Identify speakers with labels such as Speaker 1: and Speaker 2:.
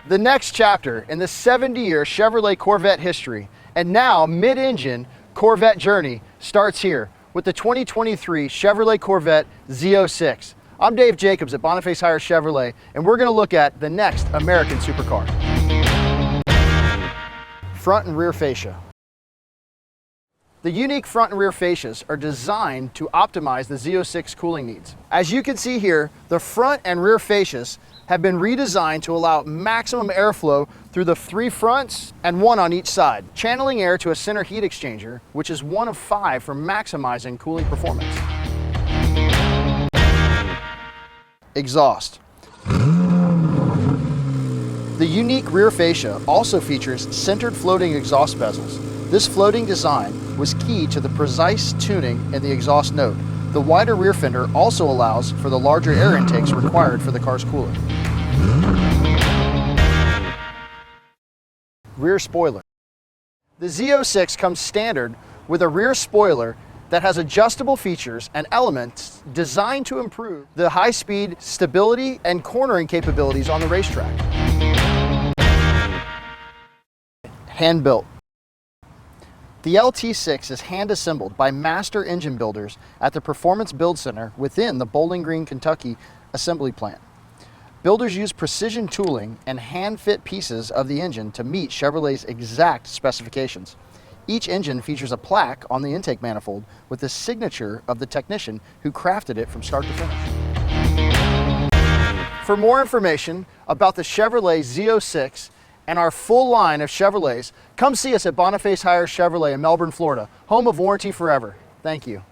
Speaker 1: The next chapter in the 70-year Chevrolet Corvette history and now mid-engine Corvette journey starts here with the 2023 Chevrolet Corvette Z06. I'm Dave Jacobs at Boniface Hiers Chevrolet, and we're going to look at the next American supercar. Front and rear fascia. The unique front and rear fascias are designed to optimize the Z06 cooling needs. As you can see here, the front and rear fascias have been redesigned to allow maximum airflow through the 3 fronts and 1 on each side, channeling air to a center heat exchanger, which is 1 of 5 for maximizing cooling performance. Exhaust. The unique rear fascia also features centered floating exhaust bezels. This floating design was key to the precise tuning in the exhaust note. The wider rear fender also allows for the larger air intakes required for the car's cooling. Rear spoiler. The Z06 comes standard with a rear spoiler that has adjustable features and elements designed to improve the high-speed stability and cornering capabilities on the racetrack. Hand-built. The LT6 is hand-assembled by master engine builders at the Performance Build Center within the Bowling Green, Kentucky assembly plant. Builders use precision tooling and hand-fit pieces of the engine to meet Chevrolet's exact specifications. Each engine features a plaque on the intake manifold with the signature of the technician who crafted it from start to finish. For more information about the Chevrolet Z06 and our full line of Chevrolets, come see us at Boniface Hiers Chevrolet in Melbourne, Florida, home of Warranty Forever. Thank you.